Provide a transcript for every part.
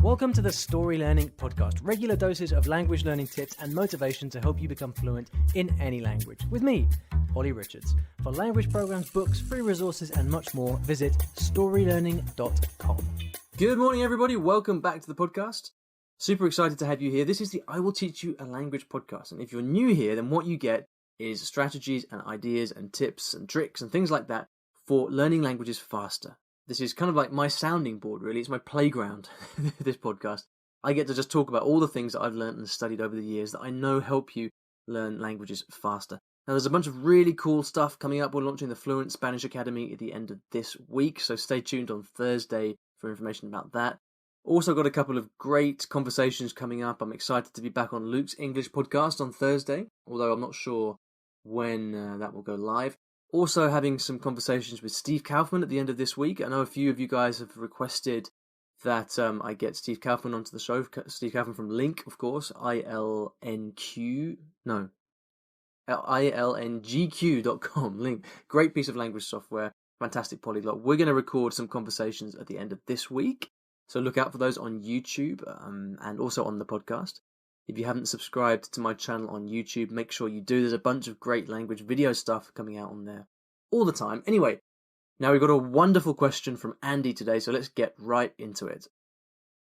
Welcome to the Story Learning Podcast, regular doses of language learning tips and motivation to help you become fluent in any language. With me, Olly Richards. For language programs, books, free resources, and much more, visit StoryLearning.com. Good morning, everybody. Welcome back to the podcast. Super excited to have you here. This is the I Will Teach You a Language podcast. And if you're new here, then what you get is strategies and ideas and tips and tricks and things like that for learning languages faster. This is kind of like my sounding board, really. It's my playground, this podcast. I get to just talk about all the things that I've learned and studied over the years that I know help you learn languages faster. Now, there's a bunch of really cool stuff coming up. We're launching the Fluent Spanish Academy at the end of this week, so stay tuned on Thursday for information about that. Also got a couple of great conversations coming up. I'm excited to be back on Luke's English podcast on Thursday, although I'm not sure when that will go live. Also having some conversations with Steve Kaufman at the end of this week. I know a few of you guys have requested that I get Steve Kaufman onto the show. Steve Kaufman from Link, of course, ilngq.com. Link, great piece of language software, fantastic polyglot. We're going to record some conversations at the end of this week, so look out for those on YouTube and also on the podcast. If you haven't subscribed to my channel on YouTube, make sure you do. There's a bunch of great language video stuff coming out on there all the time. Anyway, now we've got a wonderful question from Andy today, so let's get right into it.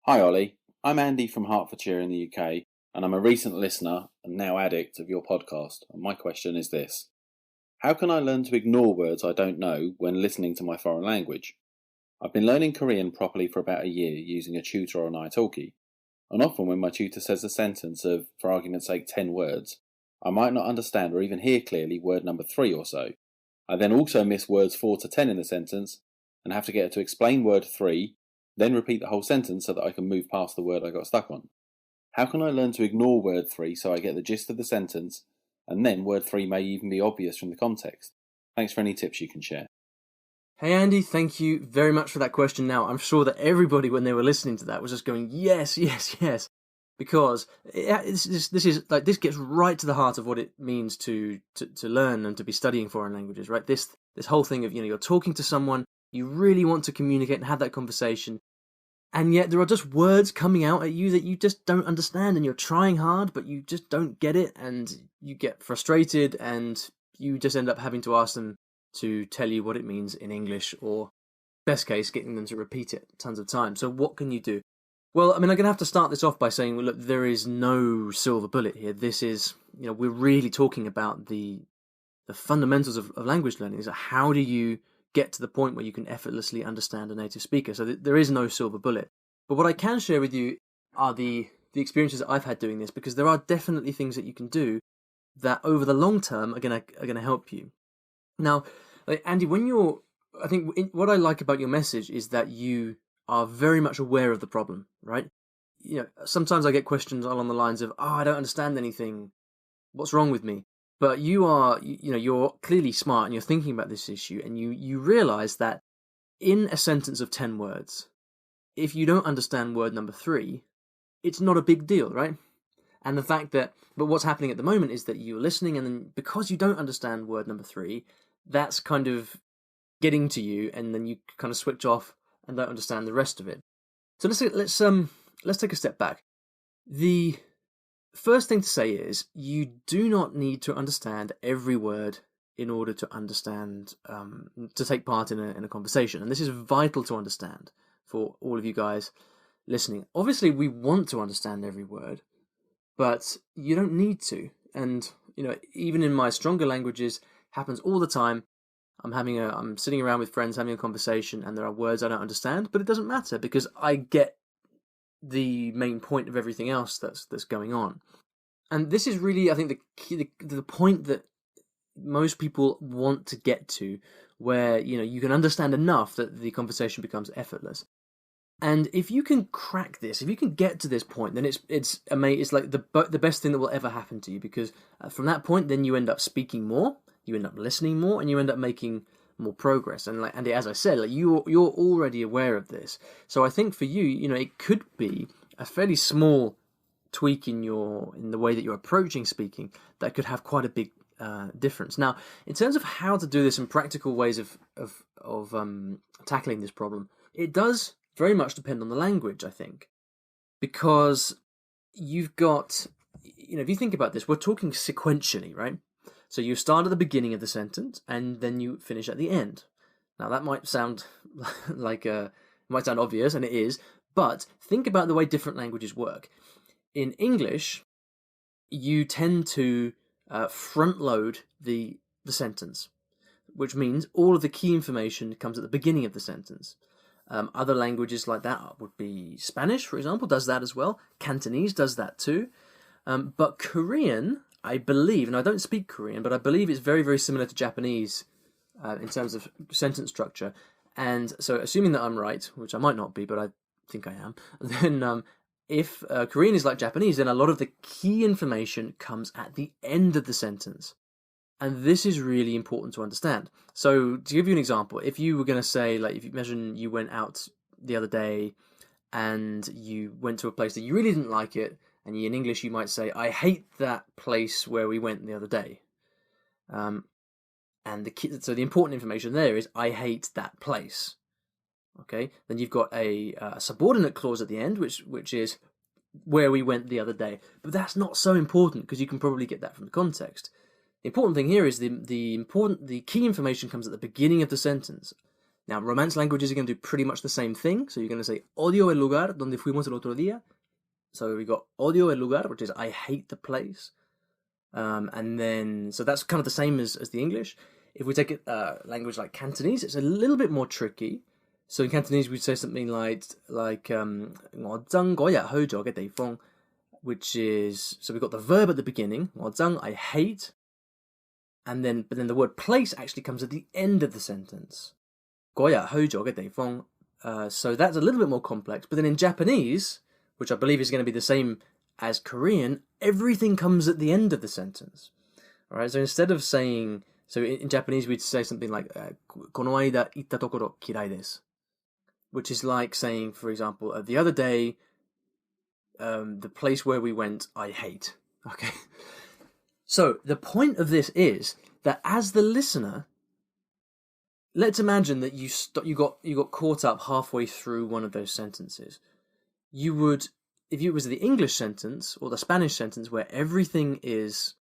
Hi Ollie, I'm Andy from Hertfordshire in the UK, and I'm a recent listener and now addict of your podcast. And my question is this: how can I learn to ignore words I don't know when listening to my foreign language? I've been learning Korean properly for about a year using a tutor on italki. And often when my tutor says a sentence of, for argument's sake, 10 words, I might not understand or even hear clearly word number 3 or so. I then also miss words 4 to 10 in the sentence and have to get her to explain word 3, then repeat the whole sentence so that I can move past the word I got stuck on. How can I learn to ignore word 3 so I get the gist of the sentence, and then word 3 may even be obvious from the context? Thanks for any tips you can share. Hey Andy, thank you very much for that question. Now, I'm sure that everybody, when they were listening to that, was just going, yes, yes, yes, because this gets right to the heart of what it means to learn and to be studying foreign languages, right? This whole thing of, you're talking to someone, you really want to communicate and have that conversation, and yet there are just words coming out at you that you just don't understand, and you're trying hard, but you just don't get it, and you get frustrated, and you just end up having to ask them to tell you what it means in English, or best case, getting them to repeat it tons of times. So what can you do? Well, I'm going to have to start this off by saying, look, there is no silver bullet here. This is, we're really talking about the fundamentals of language learning. So how do you get to the point where you can effortlessly understand a native speaker? So there is no silver bullet. But what I can share with you are the experiences that I've had doing this, because there are definitely things that you can do that over the long term are going to help you. Now, Andy, what I like about your message is that you are very much aware of the problem, right? Sometimes I get questions along the lines of, I don't understand anything. What's wrong with me? But you're clearly smart and you're thinking about this issue, and you realize that in a sentence of 10 words, if you don't understand word number 3, it's not a big deal, right? And the fact that, but what's happening at the moment is that you're listening, and then because you don't understand word number 3, that's kind of getting to you, and then you kind of switch off and don't understand the rest of it. So let's take a step back. The first thing to say is you do not need to understand every word in order to understand, to take part in a conversation, and this is vital to understand for all of you guys listening. Obviously, we want to understand every word, but you don't need to. And even in my stronger languages, happens all the time. I'm sitting around with friends having a conversation, and there are words I don't understand, but it doesn't matter because I get the main point of everything else that's going on. And this is really, I think, the key, the point that most people want to get to, where you can understand enough that the conversation becomes effortless. And if you can crack this, if you can get to this point, then it's amazing. It's like the best thing that will ever happen to you, because from that point, then you end up speaking more, you end up listening more, and you end up making more progress. And as I said, you're already aware of this. So I think for you, it could be a fairly small tweak in the way that you're approaching speaking that could have quite a big difference. Now, in terms of how to do this and practical ways of tackling this problem, it does very much depend on the language, I think. because you've got, if you think about this, we're talking sequentially, right? So you start at the beginning of the sentence and then you finish at the end. Now that might sound might sound obvious, and it is, but think about the way different languages work. In English, you tend to front load the sentence, which means all of the key information comes at the beginning of the sentence. Other languages like that would be Spanish, for example, does that as well. Cantonese does that too. But Korean, I believe, and I don't speak Korean, but I believe it's very, very similar to Japanese in terms of sentence structure. And so, assuming that I'm right, which I might not be, but I think I am, then if Korean is like Japanese, then a lot of the key information comes at the end of the sentence. And this is really important to understand. So, to give you an example, if you were going to say, like, if you imagine you went out the other day and you went to a place that you really didn't like it, and in English you might say, I hate that place where we went the other day. So the important information there is, I hate that place. Okay, then you've got a subordinate clause at the end, which is where we went the other day. But that's not so important because you can probably get that from the context. The important thing here is the key information comes at the beginning of the sentence. Now, Romance languages are going to do pretty much the same thing. So you're going to say, odio el lugar donde fuimos el otro día. So we got odio el lugar, which is I hate the place. And then, so that's kind of the same as the English. If we take a language like Cantonese, it's a little bit more tricky. So in Cantonese, we'd say something like 我憎嗰日去咗嘅地方, which is, so we've got the verb at the beginning, 我憎, I hate, but then the word place actually comes at the end of the sentence. 嗰日去咗嘅地方. So that's a little bit more complex. But then in Japanese, which I believe is going to be the same as Korean, everything comes at the end of the sentence. All right, so instead of saying, so in Japanese we'd say something like この間行ったところ嫌いです, which is like saying, for example, the other day, the place where we went, I hate. Okay. So the point of this is that as the listener, let's imagine that you got caught up halfway through one of those sentences. You would, if it was the English sentence or the Spanish sentence where everything is,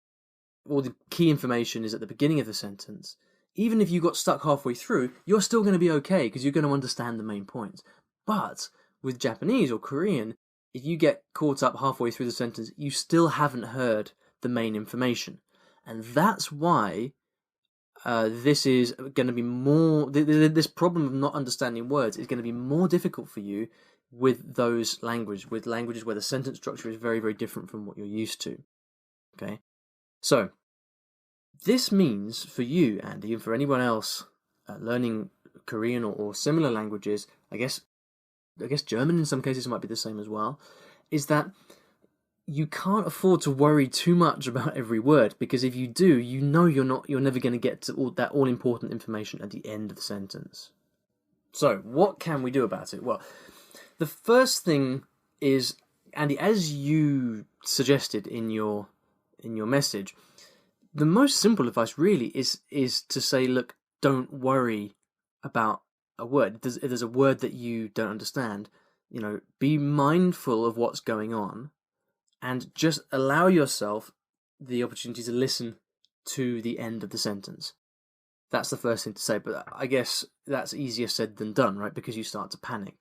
all the key information is at the beginning of the sentence, even if you got stuck halfway through, you're still going to be okay because you're going to understand the main points. But with Japanese or Korean, if you get caught up halfway through the sentence, you still haven't heard the main information. And that's why this is going to be more, this problem of not understanding words is going to be more difficult for you with those languages, where the sentence structure is very, very different from what you're used to. Okay? So, this means for you, Andy, and for anyone else learning Korean or similar languages, I guess German in some cases might be the same as well, is that you can't afford to worry too much about every word, because if you do, you know you're never going to get to all important information at the end of the sentence. So, what can we do about it? Well, the first thing is, Andy, as you suggested in your message, the most simple advice really is to say, look, don't worry about a word. If there's a word that you don't understand, be mindful of what's going on and just allow yourself the opportunity to listen to the end of the sentence. That's the first thing to say, but I guess that's easier said than done, right? Because you start to panic.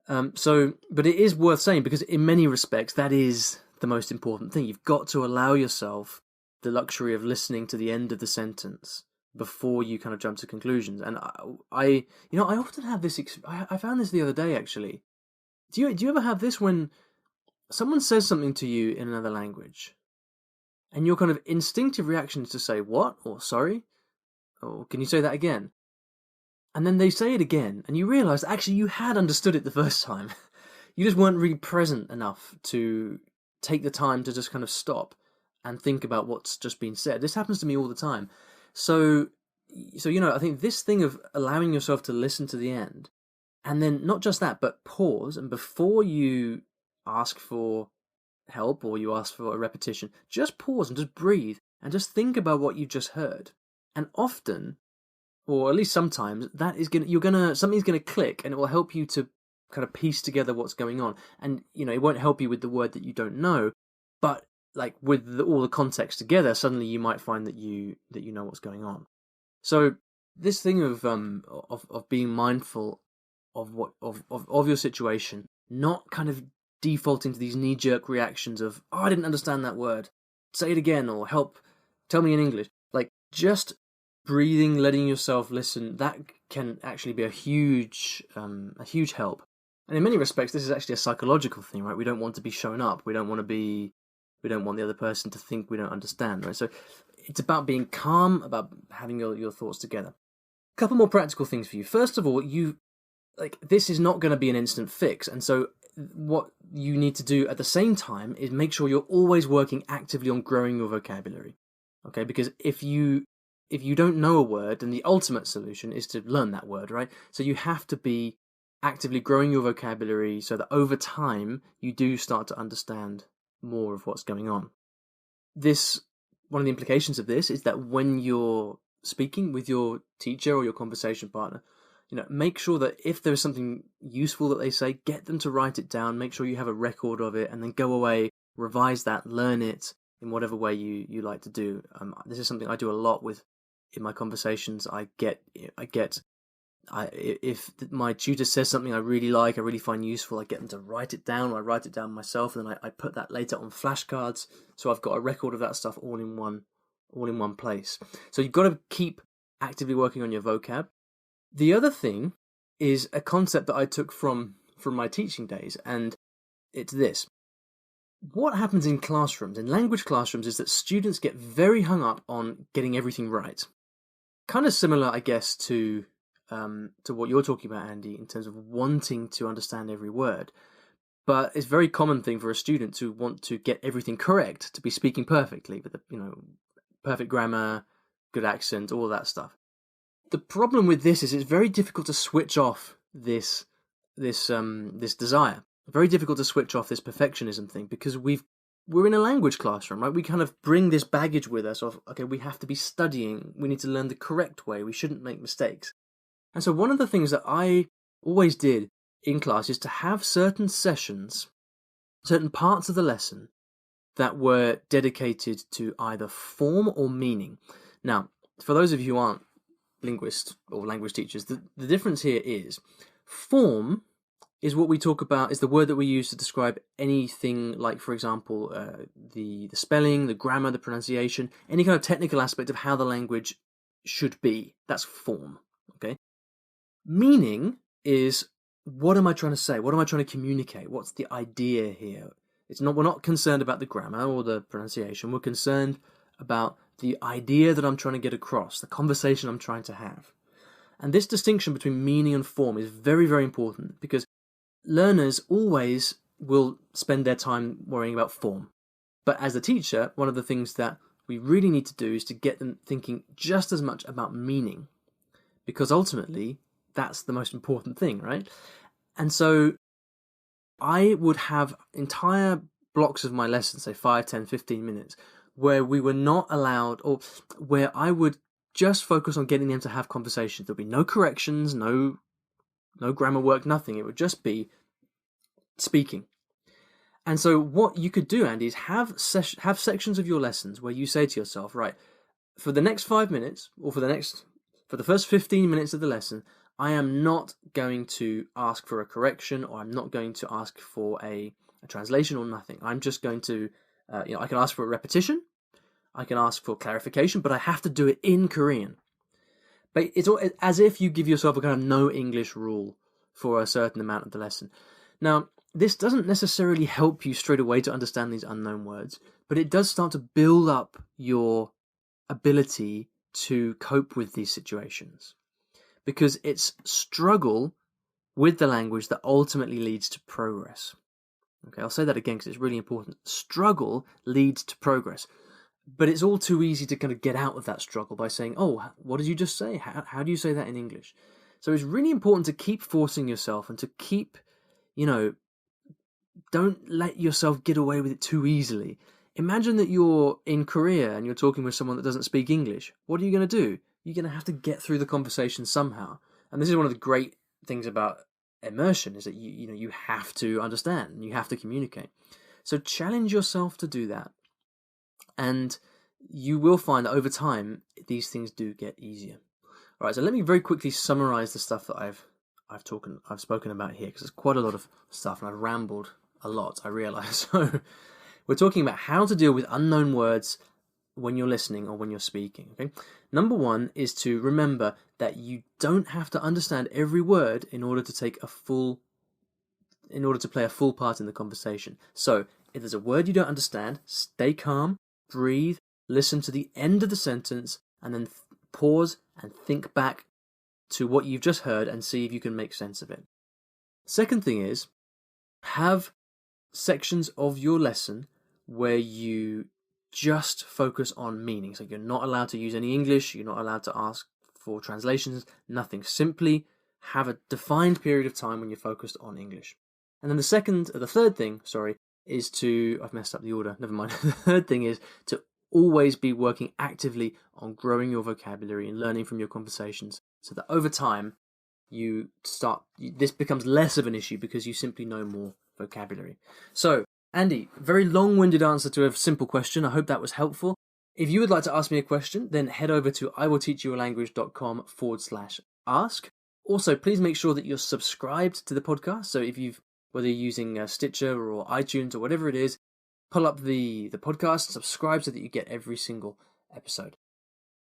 But it is worth saying, because in many respects, that is the most important thing. You've got to allow yourself the luxury of listening to the end of the sentence before you kind of jump to conclusions. And I often have this. I found this the other day actually. Do you ever have this when someone says something to you in another language, and your kind of instinctive reaction is to say what, or sorry, or can you say that again? And then they say it again, and you realise actually you had understood it the first time. You just weren't really present enough to take the time to just kind of stop and think about what's just been said. This happens to me all the time. So I think this thing of allowing yourself to listen to the end, and then not just that, but pause, and before you ask for help or you ask for a repetition, just pause and just breathe and just think about what you just heard. And often, or at least sometimes, something's gonna click, and it will help you to kind of piece together what's going on. And, it won't help you with the word that you don't know, but like with all the context together, suddenly you might find that you know what's going on. So this thing of being mindful of your situation, not kind of defaulting to these knee-jerk reactions of, oh, I didn't understand that word, say it again, or help, tell me in English. Like, just breathing, letting yourself listen, that can actually be a huge help. And in many respects, this is actually a psychological thing, right? We don't want to be shown up. We don't want the other person to think we don't understand, right? So it's about being calm, about having your thoughts together. A couple more practical things for you. First of all, this is not going to be an instant fix. And so what you need to do at the same time is make sure you're always working actively on growing your vocabulary. Okay? Because if you don't know a word, then the ultimate solution is to learn that word, right? So you have to be actively growing your vocabulary so that over time you do start to understand more of what's going on. One of the implications of this is that when you're speaking with your teacher or your conversation partner, make sure that if there's something useful that they say, get them to write it down, make sure you have a record of it, and then go away, revise that, learn it in whatever way you like to do. This is something I do a lot with in my conversations. If my tutor says something I really like, I really find useful, I get them to write it down, or I write it down myself, and then I put that later on flashcards, so I've got a record of that stuff all in one place. So you've got to keep actively working on your vocab. The other thing is a concept that I took from my teaching days, and it's this. What happens in classrooms, in language classrooms, is that students get very hung up on getting everything right. Kind of similar, I guess, to what you're talking about, Andy, in terms of wanting to understand every word. But it's a very common thing for a student to want to get everything correct, to be speaking perfectly, with perfect grammar, good accent, all that stuff. The problem with this is it's very difficult to switch off this desire. Very difficult to switch off this perfectionism thing, because we're in a language classroom, right? We kind of bring this baggage with us of, okay, we have to be studying, we need to learn the correct way, we shouldn't make mistakes. And so one of the things that I always did in class is to have certain sessions, certain parts of the lesson that were dedicated to either form or meaning. Now, for those of you who aren't linguists or language teachers, the difference here is form is what we talk about, is the word that we use to describe anything like, for example, the spelling, the grammar, the pronunciation, any kind of technical aspect of how the language should be. That's form, okay? Meaning is, what am I trying to say? What am I trying to communicate? What's the idea here? We're not concerned about the grammar or the pronunciation. We're concerned about the idea that I'm trying to get across, the conversation I'm trying to have. And this distinction between meaning and form is very, very important, because learners always will spend their time worrying about form. But as a teacher, one of the things that we really need to do is to get them thinking just as much about meaning, because ultimately that's the most important thing, right? And so I would have entire blocks of my lessons, say 5, 10, 15 minutes, where we were not allowed, or where I would just focus on getting them to have conversations. There'll be no corrections, no grammar work, nothing. It would just be speaking. And so what you could do, Andy, is have sections of your lessons where you say to yourself, right, for the next 5 minutes, or for the first 15 minutes of the lesson, I am not going to ask for a correction, or I'm not going to ask for a translation or nothing. I'm just going to, I can ask for a repetition, I can ask for clarification, but I have to do it in Korean. But it's as if you give yourself a kind of no English rule for a certain amount of the lesson. Now, this doesn't necessarily help you straight away to understand these unknown words, but it does start to build up your ability to cope with these situations. Because it's struggle with the language that ultimately leads to progress. Okay, I'll say that again because it's really important. Struggle leads to progress. But it's all too easy to kind of get out of that struggle by saying, oh, what did you just say? How do you say that in English? So it's really important to keep forcing yourself and to keep, don't let yourself get away with it too easily. Imagine that you're in Korea and you're talking with someone that doesn't speak English. What are you going to do? You're going to have to get through the conversation somehow. And this is one of the great things about immersion, is that you have to understand and you have to communicate. So challenge yourself to do that, and you will find that over time these things do get easier. All right, so let me very quickly summarize the stuff that I've spoken about here, because there's quite a lot of stuff and I've rambled a lot, I realize. So we're talking about how to deal with unknown words when you're listening or when you're speaking. Okay, number one is to remember that you don't have to understand every word in order to play a full part in the conversation. So if there's a word you don't understand, stay calm, breathe, listen to the end of the sentence, and then pause and think back to what you've just heard and see if you can make sense of it. Second thing is, have sections of your lesson where you just focus on meaning. So you're not allowed to use any English, you're not allowed to ask for translations, nothing. Simply have a defined period of time when you're focused on English. And then the third thing is to, I've messed up the order, never mind. The third thing is to always be working actively on growing your vocabulary and learning from your conversations, so that over time this becomes less of an issue because you simply know more vocabulary. So, Andy, very long-winded answer to a simple question. I hope that was helpful. If you would like to ask me a question, then head over to iwillteachyoualanguage.com/ask. Also, please make sure that you're subscribed to the podcast. So whether you're using Stitcher or iTunes or whatever it is, pull up the podcast, subscribe so that you get every single episode.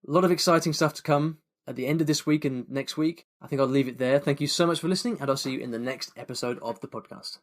A lot of exciting stuff to come at the end of this week and next week. I think I'll leave it there. Thank you so much for listening, and I'll see you in the next episode of the podcast.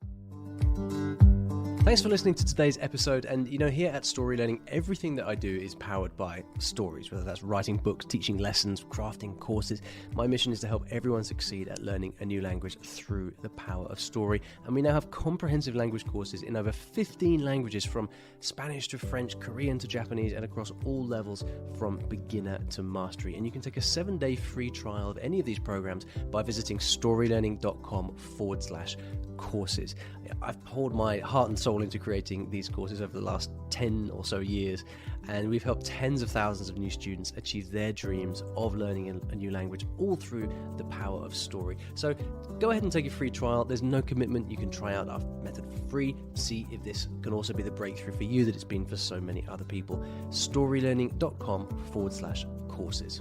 Thanks for listening to today's episode. And here at Story Learning, everything that I do is powered by stories, whether that's writing books, teaching lessons, crafting courses. My mission is to help everyone succeed at learning a new language through the power of story. And we now have comprehensive language courses in over 15 languages, from Spanish to French, Korean to Japanese, and across all levels from beginner to mastery. And you can take a 7-day free trial of any of these programs by visiting storylearning.com/courses. I've poured my heart and soul into creating these courses over the last 10 or so years, and we've helped tens of thousands of new students achieve their dreams of learning a new language, all through the power of story. So go ahead and take a free trial. There's no commitment. You can try out our method for free, see if this can also be the breakthrough for you that it's been for so many other people. storylearning.com/courses.